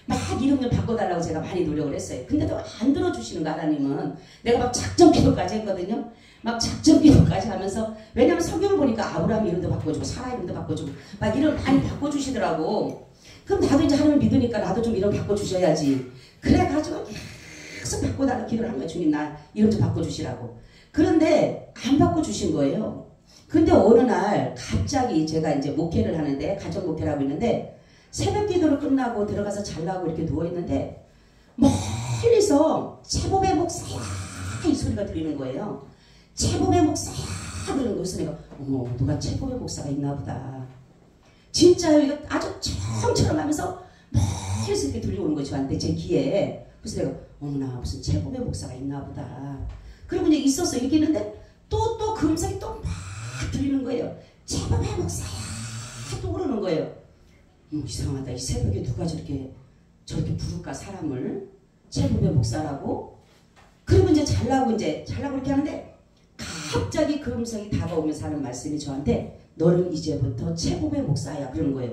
Speaker 1: 막 이름 좀 바꿔달라고 제가 많이 노력을 했어요. 근데도 안 들어주시는 거 하나님은. 내가 막 작전 기도까지 했거든요. 막 작전 기도까지 하면서 왜냐면 성경을 보니까 아브라함 이름도 바꿔주고 사라 이름도 바꿔주고 막 이름 많이 바꿔주시더라고. 그럼 나도 이제 하나님을 믿으니까 나도 좀 이름 바꿔주셔야지. 그래가지고 계속 바꿔달라고 기도를 한 거예요. 주님 나 이름 좀 바꿔주시라고. 그런데 안 바꿔주신 거예요. 근데 어느 날 갑자기 제가 이제 목회를 하는데 가정 목회를 하고 있는데 새벽 기도를 끝나고 들어가서 잘라고 이렇게 누워있는데 멀리서 최복의 목사야 이 소리가 들리는 거예요. 최복의 목사야 그러는 거였어. 내가 어머 누가 최복의 목사가 있나 보다. 진짜요. 이거 아주 처음처럼 하면서 멀리서 이렇게 들려오는 거죠. 저한테 제 귀에. 그래서 내가 어머나 무슨 최복의 목사가 있나 보다. 그리고 이제 있었어. 이렇게 있는데 또 그 음성이 또 막 들리는 거예요. 최복의 목사야 또 그러는 거예요. 이상하다. 이 새벽에 누가 저렇게 부를까 사람을. 최복의 목사라고. 그리고 이제 잘라고 이렇게 하는데 갑자기 그 음성이 다가오면서 하는 말씀이 저한테 너는 이제부터 최복의 목사야 그러는 거예요.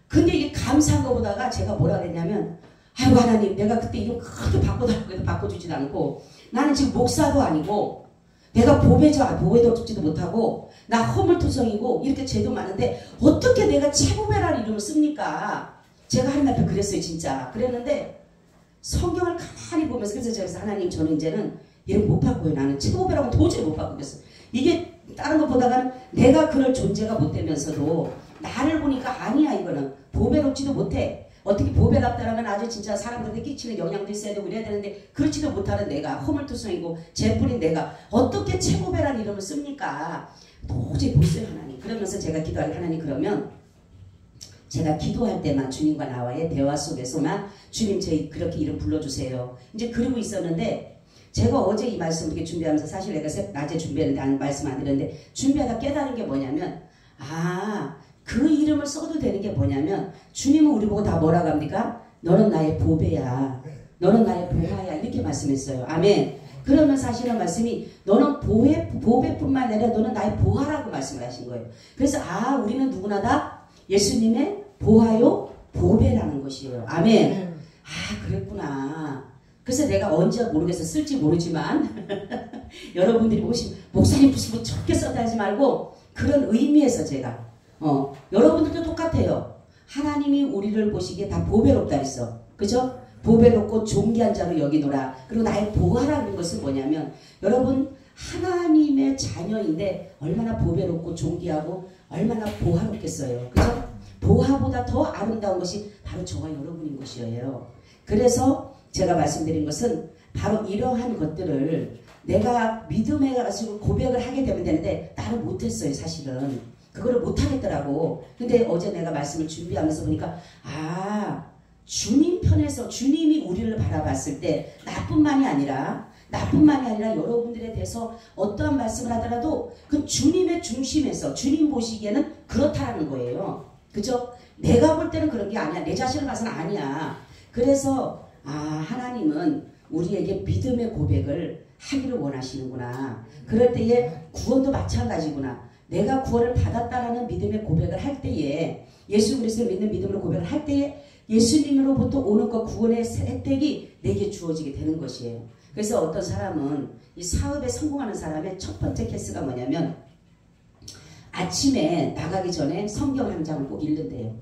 Speaker 1: 근데 이게 감사한 것보다가 제가 뭐라 그랬냐면 아이고 하나님 내가 그때 이름 크게 바꿔달라고 해도 바꿔주지도 않고 나는 지금 목사도 아니고 내가 보배도 듣지도 못하고 나 허물투성이고 이렇게 죄도 많은데 어떻게 내가 최고배라는 이름을 씁니까? 제가 하나님 앞에 그랬어요. 진짜 그랬는데 성경을 가만히 보면서 그래서 제가 하나님 저는 이제는 이름 못 바꿔요. 나는 최고배라고 도저히 못 바꾸겠어. 이게 다른 것보다는 내가 그럴 존재가 못 되면서도 나를 보니까 아니야 이거는 보배롭지도 못해. 어떻게 보배답다라면 아주 진짜 사람들한테 끼치는 영향도 있어야 되고 이래야 되는데 그렇지도 못하는 내가 허물투성이고 죄뿐인 내가 어떻게 최고배라는 이름을 씁니까? 도저히 못 써요 하나님. 그러면서 제가 기도할 하나님 그러면 제가 기도할 때만 주님과 나와의 대화 속에서만 주님 제 그렇게 이름 불러주세요. 이제 그러고 있었는데 제가 어제 이 말씀 이렇게 준비하면서 사실 내가 낮에 준비했는데 말씀 안 드렸는데 준비하다 깨달은 게 뭐냐면 그 이름을 써도 되는 게 뭐냐면 주님은 우리 보고 다 뭐라고 합니까? 너는 나의 보배야. 너는 나의 보화야. 이렇게 말씀했어요. 아멘. 그러면 사실은 말씀이 너는 보배뿐만 아니라 너는 나의 보화라고 말씀을 하신 거예요. 그래서 우리는 누구나 다 예수님의 보화요 보배라는 것이에요. 아멘. 그랬구나. 그래서 내가 언제 모르겠어. 쓸지 모르지만 여러분들이 보시면 목사님 무슨 저렇게 써다 하지 말고 그런 의미에서 제가 여러분들도 똑같아요. 하나님이 우리를 보시기에 다 보배롭다 했어. 그죠? 보배롭고 존귀한 자로 여기노라. 그리고 나의 보화라는 것은 뭐냐면 여러분 하나님의 자녀인데 얼마나 보배롭고 존귀하고 얼마나 보화롭겠어요. 그죠? 보화보다 더 아름다운 것이 바로 저와 여러분인 것이에요. 그래서 제가 말씀드린 것은 바로 이러한 것들을 내가 믿음에 가지고 고백을 하게 되면 되는데 나는 못했어요. 사실은. 그거를 못하겠더라고. 근데 어제 내가 말씀을 준비하면서 보니까 주님 편에서 주님이 우리를 바라봤을 때 나뿐만이 아니라 여러분들에 대해서 어떠한 말씀을 하더라도 그 주님의 중심에서 주님 보시기에는 그렇다라는 거예요. 그죠? 내가 볼 때는 그런 게 아니야. 내 자신을 봐서는 아니야. 그래서 하나님은 우리에게 믿음의 고백을 하기를 원하시는구나. 그럴 때에 구원도 마찬가지구나. 내가 구원을 받았다라는 믿음의 고백을 할 때에 예수 그리스도를 믿는 믿음으로 고백을 할 때에 예수님으로부터 오는 것 구원의 혜택이 내게 주어지게 되는 것이에요. 그래서 어떤 사람은 이 사업에 성공하는 사람의 첫 번째 케이스가 뭐냐면 아침에 나가기 전에 성경 한 장을 꼭 읽는데요.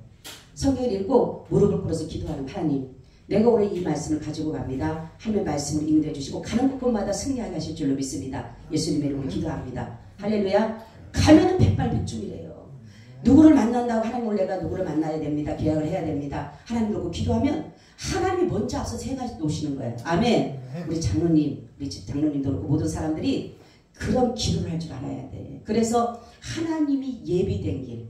Speaker 1: 성경을 읽고 무릎을 꿇어서 기도하는 하나님, 내가 오늘 이 말씀을 가지고 갑니다. 하나님의 말씀을 인도해 주시고 가는 곳곳마다 승리하게 하실 줄로 믿습니다. 예수님의 이름으로 기도합니다. 할렐루야. 가면은 백발백중이래요. 누구를 만난다고 하나님을 내가 누구를 만나야 됩니다. 계약을 해야 됩니다. 하나님 그러고 기도하면 하나님이 먼저 앞서서 행하시 놓으시는 거예요. 아멘. 우리 장로님, 우리 집 장로님도 그렇고 모든 사람들이 그런 기도를 할 줄 알아야 돼. 그래서 하나님이 예비된 길,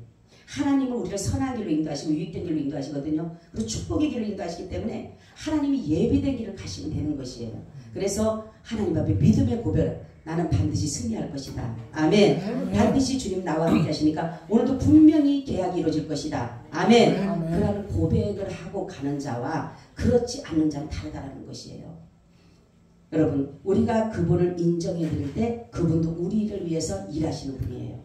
Speaker 1: 하나님은 우리를 선한 길로 인도하시고 유익된 길로 인도하시거든요. 그리고 축복의 길로 인도하시기 때문에 하나님이 예비된 길을 가시면 되는 것이에요. 그래서 하나님 앞에 믿음의 고백, 나는 반드시 승리할 것이다. 아멘. 반드시 주님 나와 함께 하시니까 오늘도 분명히 계약이 이루어질 것이다. 아멘. 그런 고백을 하고 가는 자와 그렇지 않는 자는 다르다는 것이에요. 여러분, 우리가 그분을 인정해 드릴 때 그분도 우리를 위해서 일하시는 분이에요.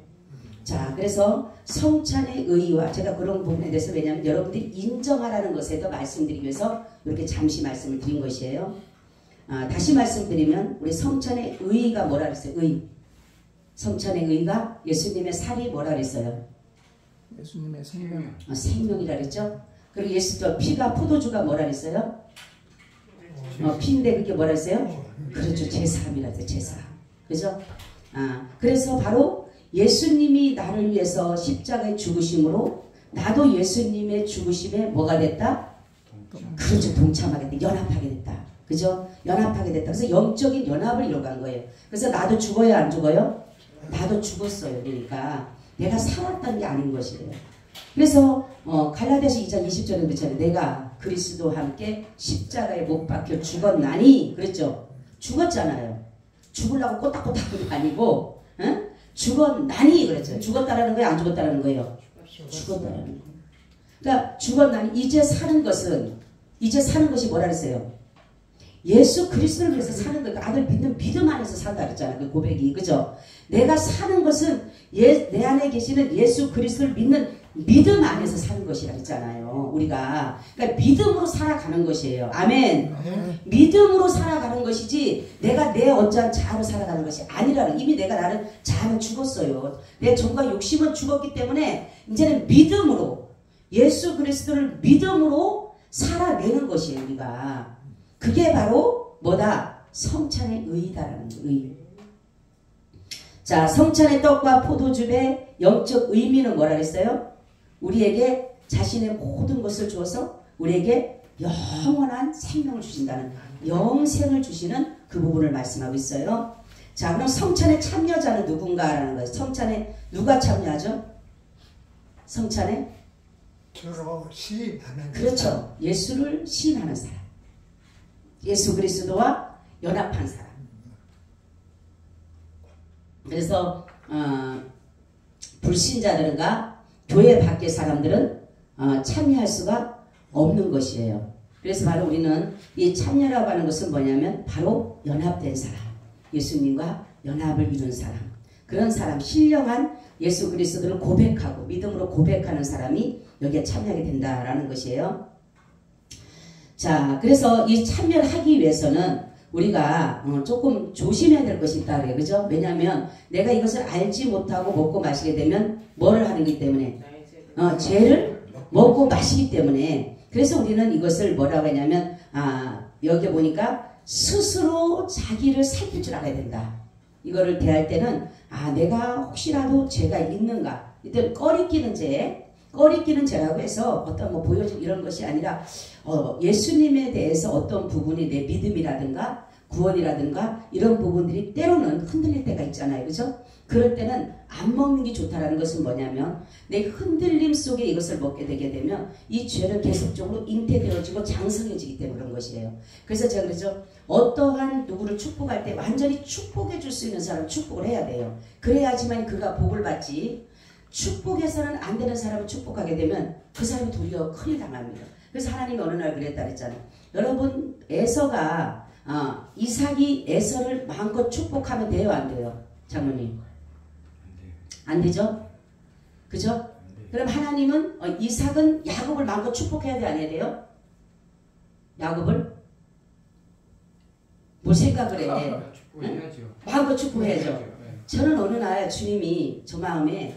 Speaker 1: 자, 그래서 성찬의 의의와 제가 그런 부분에 대해서 왜냐하면 여러분들이 인정하라는 것에 더 말씀드리기 위해서 이렇게 잠시 말씀을 드린 것이에요. 다시 말씀드리면 우리 성찬의 의의가 뭐라 그랬어요? 의의. 성찬의 의의가 예수님의 살이 뭐라 그랬어요?
Speaker 2: 예수님의 생명.
Speaker 1: 생명이라 그랬죠? 그리고 예수도 피가 포도주가 뭐라 그랬어요? 피인데 그게 뭐라 했어요? 그렇죠. 제사함이라 했어요. 제사함. 그죠? 그래서 바로 예수님이 나를 위해서 십자가에 죽으심으로 나도 예수님의 죽으심에 뭐가 됐다? 그렇죠. 동참하게 됐다. 연합하게 됐다. 그죠? 연합하게 됐다. 그래서 영적인 연합을 이뤄간 거예요. 그래서 나도 죽어요? 안 죽어요? 나도 죽었어요. 그러니까 내가 살았다는 게 아닌 것이에요. 그래서 갈라디아서 2장 20절에 그렇잖아요. 내가 그리스도와 함께 십자가에 못 박혀 죽었나니 그랬죠. 죽었잖아요. 죽으려고 꼬딱꼬딱한 게 아니고 죽었나니 그랬죠. 죽었다라는 거예요? 안 죽었다라는 거예요? 죽었다라는 거예요. 그러니까 죽었나니 이제 사는 것이 뭐라 그랬어요? 예수 그리스도를 위해서 사는 거, 아들 믿는 믿음 안에서 산다 그랬잖아요. 그 고백이. 그죠? 내가 사는 것은 내 안에 계시는 예수 그리스도를 믿는 믿음 안에서 사는 것이라 그랬잖아요. 우리가. 그러니까 믿음으로 살아가는 것이에요. 아멘. 믿음으로 살아가는 것이지 내가 내 어떠한 자아로 살아가는 것이 아니라는. 이미 내가 나는 자아는 죽었어요. 내 정과 욕심은 죽었기 때문에 이제는 믿음으로 예수 그리스도를 믿음으로 살아내는 것이에요. 우리가. 그게 바로 뭐다? 성찬의 의의다라는 의의. 자, 성찬의 떡과 포도즙의 영적 의미는 뭐라 그랬어요? 우리에게 자신의 모든 것을 주어서 우리에게 영원한 생명을 주신다는, 영생을 주시는 그 부분을 말씀하고 있어요. 자, 그럼 성찬에 참여자는 누군가라는 거예요. 성찬에 누가 참여하죠? 성찬에?
Speaker 4: 주로 시인하는.
Speaker 1: 그렇죠. 예수를 시인하는 사람. 예수 그리스도와 연합한 사람. 그래서 불신자들과 교회 밖의 사람들은 참여할 수가 없는 것이에요. 그래서 바로 우리는 이 참여라고 하는 것은 뭐냐면 바로 연합된 사람, 예수님과 연합을 이룬 사람, 그런 사람, 신령한 예수 그리스도를 고백하고 믿음으로 고백하는 사람이 여기에 참여하게 된다라는 것이에요. 자, 그래서 이 참여를 하기 위해서는 우리가 조금 조심해야 될 것이 있다 그래요. 그죠? 왜냐하면 내가 이것을 알지 못하고 먹고 마시게 되면 뭐를 하는 거기 때문에 죄를 먹고 마시기 때문에. 그래서 우리는 이것을 뭐라고 하냐면 여기 보니까 스스로 자기를 살필 줄 알아야 된다. 이거를 대할 때는 내가 혹시라도 죄가 있는가, 이때 꺼리끼는 죄라고 해서 어떤 뭐 보여준 이런 것이 아니라 예수님에 대해서 어떤 부분이 내 믿음이라든가 구원이라든가 이런 부분들이 때로는 흔들릴 때가 있잖아요. 그죠? 그럴 때는 안 먹는 게 좋다라는 것은 뭐냐면 내 흔들림 속에 이것을 먹게 되게 되면 이 죄는 계속적으로 잉태되어지고 장성해지기 때문에 그런 것이에요. 그래서 제가 그러죠. 어떠한 누구를 축복할 때 완전히 축복해 줄 수 있는 사람 축복을 해야 돼요. 그래야지만 그가 복을 받지, 축복해서는 안 되는 사람을 축복하게 되면 그 사람이 도리어 큰일 당합니다. 그래서 하나님이 어느 날 그랬다 그랬잖아요. 여러분, 에서가 이삭이 에서를 마음껏 축복하면 돼요, 안 돼요? 장모님? 안 되죠? 그죠? 그럼 하나님은 이삭은 야곱을 마음껏 축복해야 돼, 안 해야 돼요? 야곱을? 뭘 생각을 해?
Speaker 5: 축복해야죠.
Speaker 1: 마음껏 축복해야죠. 저는 어느 날 주님이 저 마음에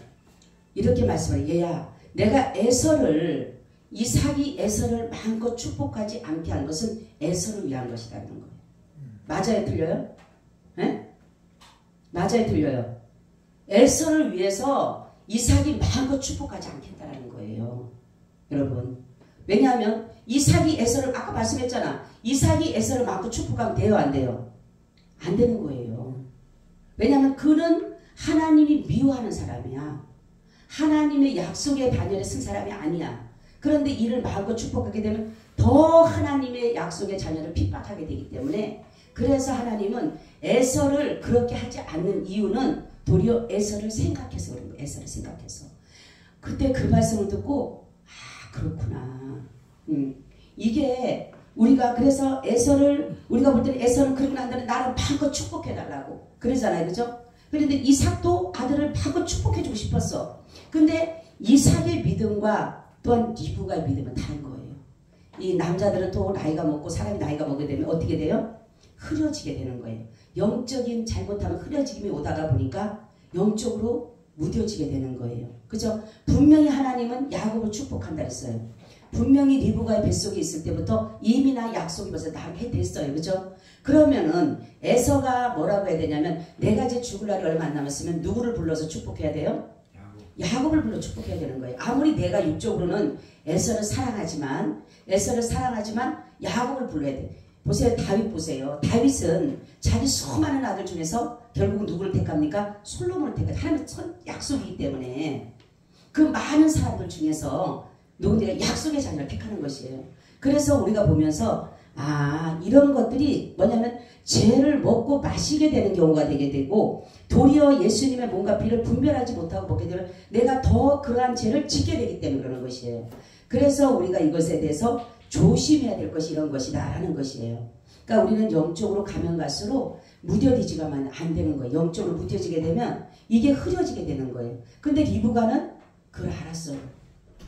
Speaker 1: 이렇게 말씀을, 얘야, 내가 에서를 이삭이 에서를 마음껏 축복하지 않게 한 것은 에서를 위한 것이라는 거예요. 맞아요? 틀려요? 네? 맞아요? 틀려요? 에서를 위해서 이삭이 마음껏 축복하지 않겠다라는 거예요. 여러분. 왜냐하면 이삭이 에서를 아까 말씀했잖아. 이삭이 에서를 마음껏 축복하면 돼요? 안 돼요? 안 되는 거예요. 왜냐하면 그는 하나님이 미워하는 사람이야. 하나님의 약속의 반열에 쓴 사람이 아니야. 그런데 이를 마음껏 축복하게 되면 더 하나님의 약속의 자녀를 핍박하게 되기 때문에 그래서 하나님은 에서를 그렇게 하지 않는 이유는 도리어 에서를 생각해서 그런 거예요. 에서를 생각해서. 그때 그 말씀을 듣고 아 그렇구나. 이게 우리가 그래서 에서를 우리가 볼 때는 에서는 그러고 난 다음에 나를 마음껏 축복해달라고 그러잖아요. 그죠? 그런데 이삭도 아들을 마음껏 축복해주고 싶었어. 근데 이삭의 믿음과 또한 리브가의 믿음은 다른 거예요. 이 남자들은 또 나이가 먹고 사람이 나이가 먹게 되면 어떻게 돼요? 흐려지게 되는 거예요. 영적인 잘못하면 흐려짐이 오다가 보니까 영적으로 무뎌지게 되는 거예요. 그죠? 분명히 하나님은 야곱을 축복한다 했어요. 분명히 리브가의 뱃속에 있을 때부터 이미 나 약속이 벌써 나게 됐어요. 그죠? 그러면은 에서가 뭐라고 해야 되냐면 내가 이제 죽을 날이 얼마 안 남았으면 누구를 불러서 축복해야 돼요? 야곱을 불러 축복해야 되는 거예요. 아무리 내가 육적으로는 에서를 사랑하지만 야곱을 불러야 돼. 보세요. 다윗 보세요. 다윗은 자기 수많은 아들 중에서 결국 누구를 택합니까? 솔로몬을 택합니다. 하나님의 약속이기 때문에 그 많은 사람들 중에서 누군가 약속의 자녀를 택하는 것이에요. 그래서 우리가 보면서 아 이런 것들이 뭐냐면 죄를 먹고 마시게 되는 경우가 되게 되고 도리어 예수님의 몸과 피를 분별하지 못하고 먹게 되면 내가 더 그러한 죄를 짓게 되기 때문에 그러는 것이에요. 그래서 우리가 이것에 대해서 조심해야 될 것이 이런 것이다 라는 것이에요. 그러니까 우리는 영적으로 가면 갈수록 무뎌지지가 안 되는 거예요. 영적으로 무뎌지게 되면 이게 흐려지게 되는 거예요. 근데 리브가는 그걸 알았어요.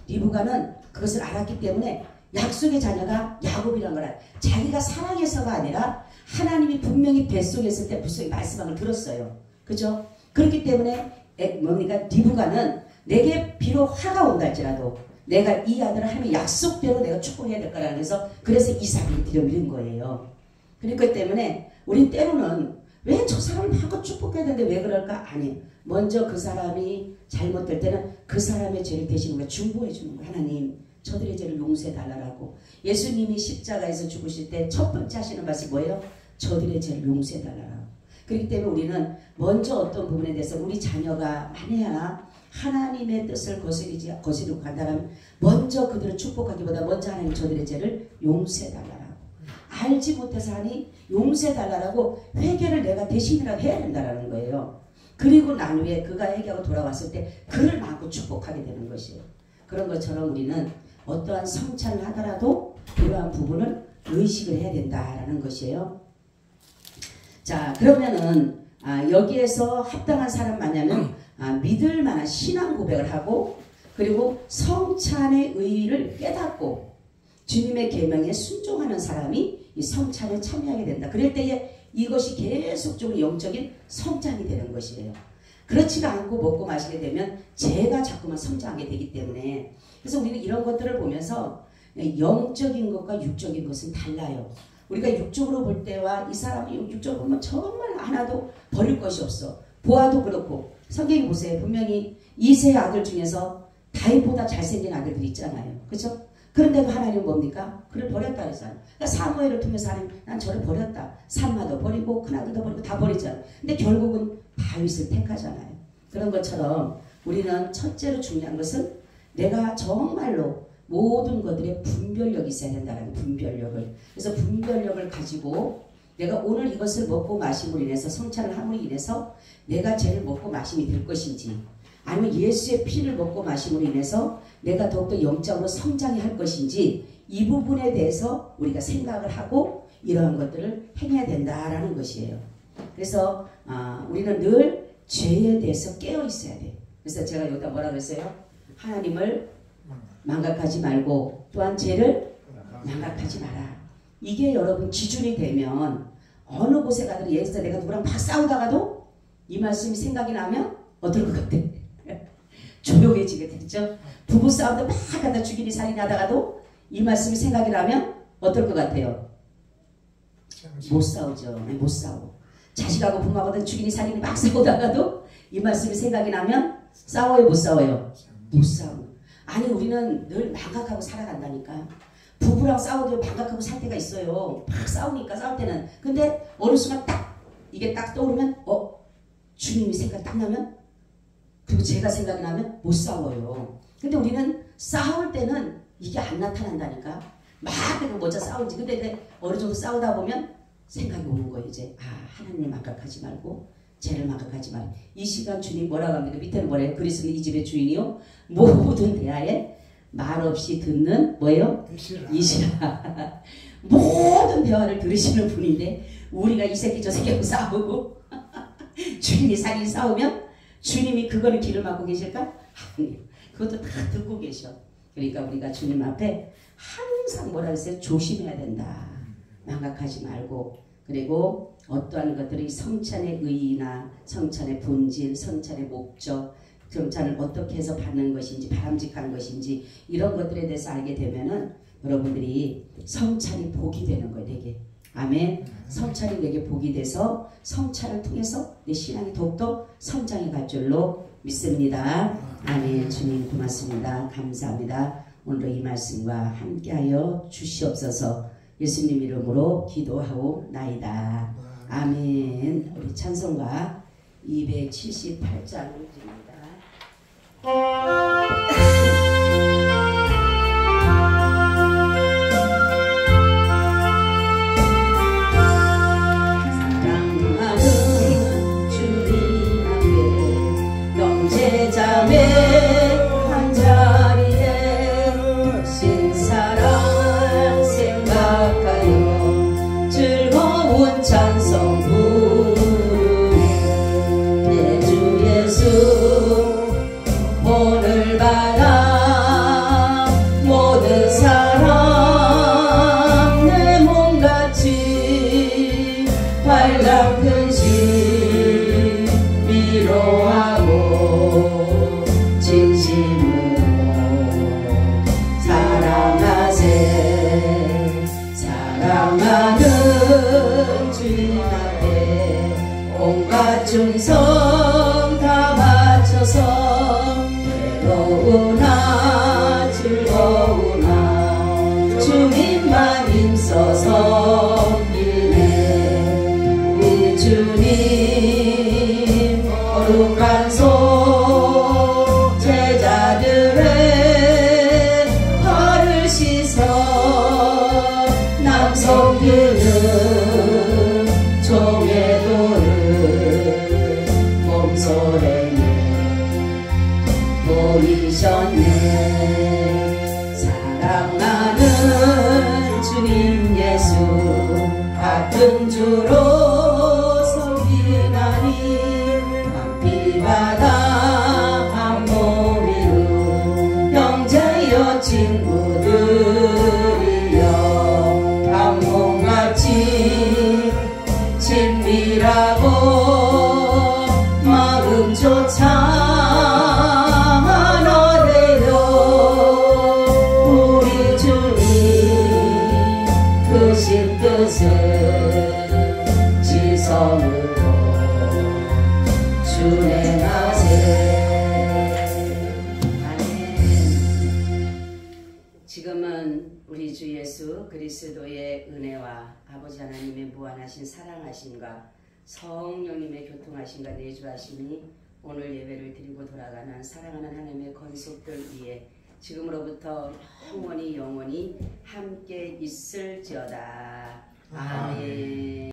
Speaker 1: 리브가는 그것을 알았기 때문에 약속의 자녀가 야곱이라는 걸 자기가 사랑해서가 아니라 하나님이 분명히 뱃속에 있을 때 뱃속에 말씀한 걸 들었어요. 그죠? 그렇기 때문에 뭡니까? 리브가는 내게 비록 화가 온다 할지라도 내가 이 아들을 하나님의 약속대로 내가 축복해야 될 거라는 해서 그래서 이삭을 들여밀은 거예요. 그렇기 때문에 우린 때로는 왜 저 사람을 마음껏 축복해야 되는데 왜 그럴까? 아니에요. 먼저 그 사람이 잘못될 때는 그 사람의 죄를 대신 우리가 중보해 주는 거예요. 하나님 저들의 죄를 용서해 달라고. 예수님이 십자가에서 죽으실 때 첫 번째 하시는 말씀이 뭐예요? 저들의 죄를 용서해 달라고. 그렇기 때문에 우리는 먼저 어떤 부분에 대해서 우리 자녀가 만약 하나님의 뜻을 거스르고 간다면 먼저 그들을 축복하기보다 먼저 하나님 저들의 죄를 용서해 달라고. 알지 못해서 하니 용서해 달라고 회개를 내가 대신이라도 해야 된다는 거예요. 그리고 난 후에 그가 회개하고 돌아왔을 때 그를 마음껏 축복하게 되는 것이에요. 그런 것처럼 우리는 어떠한 성찬을 하더라도 그러한 부분을 의식을 해야 된다라는 것이에요. 자 그러면은 여기에서 합당한 사람 만나면 믿을 만한 신앙 고백을 하고 그리고 성찬의 의의를 깨닫고 주님의 계명에 순종하는 사람이 이 성찬에 참여하게 된다. 그럴 때에 이것이 계속적으로 영적인 성장이 되는 것이에요. 그렇지가 않고 먹고 마시게 되면 죄가 자꾸만 성장하게 되기 때문에 그래서 우리는 이런 것들을 보면서 영적인 것과 육적인 것은 달라요. 우리가 육적으로 볼 때와 이 사람이 육적으로 보면 정말 하나도 버릴 것이 없어. 보아도 그렇고 성경에 보세요. 분명히 이세의 아들 중에서 다윗보다 잘생긴 아들들이 있잖아요. 그렇죠? 그런데도 하나님은 뭡니까? 그를 버렸다 그랬잖아요. 그러니까 사무엘을 통해서 하나님 난 저를 버렸다. 산마도 버리고 큰아들도 버리고 다 버리잖아요. 근데 결국은 다윗을 택하잖아요. 그런 것처럼 우리는 첫째로 중요한 것은 내가 정말로 모든 것들의 분별력이 있어야 된다는 분별력을. 그래서 분별력을 가지고 내가 오늘 이것을 먹고 마심으로 인해서 성찬을 함으로 인해서 내가 죄를 먹고 마심이 될 것인지 아니면 예수의 피를 먹고 마심으로 인해서 내가 더욱더 영적으로 성장이 할 것인지 이 부분에 대해서 우리가 생각을 하고 이러한 것들을 행해야 된다라는 것이에요. 그래서 우리는 늘 죄에 대해서 깨어 있어야 돼. 그래서 제가 여기다 뭐라고 했어요? 하나님을 망각하지 말고 또한 죄를 망각하지 마라. 이게 여러분 기준이 되면 어느 곳에 가도 예를 들어서 내가 누구랑 막 싸우다가도 이 말씀이 생각이 나면 어떨 것 같아? 조용해지게 됐죠. 부부싸움도 막 갖다 죽이니 살이니 하다가도 이 말씀이 생각이 나면 어떨 것 같아요? 못 싸우죠. 네, 못 싸워. 자식하고 부모하고 죽이니 살이니 막 싸우다가도 이 말씀이 생각이 나면 싸워요, 못 싸워요? 못 싸워. 아니 우리는 늘 망각하고 살아간다니까. 부부랑 싸워도 망각하고 살 때가 있어요. 막 싸우니까 싸울 때는. 근데 어느 순간 딱 이게 딱 떠오르면 주님이 생각 딱 나면 그리고 제가 생각이 나면 못 싸워요. 근데 우리는 싸울 때는 이게 안 나타난다니까. 막 그냥 먼저 싸우지. 근데 어느 정도 싸우다 보면 생각이 오는 거예요. 이제 하나님을 망각하지 말고 죄를 망각하지 말고. 이 시간 주님 뭐라고 합니까? 밑에는 뭐래요? 그리스도는 이 집의 주인이요 모든 대화에 말없이 듣는 뭐예요? 이시라. 모든 대화를 들으시는 분인데 우리가 이 새끼 저 새끼하고 싸우고 주님이 살이 싸우면 주님이 그거를 귀를 막고 계실까? 아니요. 그것도 다 듣고 계셔. 그러니까 우리가 주님 앞에 항상 뭐라 했어요? 조심해야 된다. 망각하지 말고. 그리고 어떠한 것들이 성찬의 의의나 성찬의 본질, 성찬의 목적, 성찬을 어떻게 해서 받는 것인지 바람직한 것인지 이런 것들에 대해서 알게 되면은 여러분들이 성찬이 복이 되는 거예요. 되게. 아멘. 성찬이 내게 복이 돼서 성찬을 통해서 내 신앙이 더욱더 성장해 갈 줄로 믿습니다. 아멘. 주님 고맙습니다. 감사합니다. 오늘도 이 말씀과 함께하여 주시옵소서. 예수님 이름으로 기도하고 나이다. 아멘. 우리 찬송가 278장입니다. 사랑하는 주님 앞에 형제자매 한자리에 신사랑 생각하여 즐거운 찬송 부르네. 내 주 예수 오늘 받아 모든 사랑 내 몸같이 발랑 근심 위로하고 진심으로 사랑하세. 사랑하는 주님 앞에 온갖 충성 다 바쳐서 즐거우나 즐거우나 주님만 힘써서 이네. 우리 주님 거룩한 손 제자들의 발을 씻어 남 섬기는 종의 도를 몸소에 보이셨네. 사랑하는 주님 예수 같은 주로 섬기나니 밤비바다 한 몸이루 형제여 친구들이여 한 몸같이 친밀하고 마음조차 지성으로 준행하세. 아멘. 지금은 우리 주 예수 그리스도의 은혜와 아버지 하나님의 무한하신 사랑하심과 성령님의 교통하심과 내주하심이 오늘 예배를 드리고 돌아가는 사랑하는 하나님의 건속들 위에 지금으로부터 영원히 함께 있을지어다. 아멘.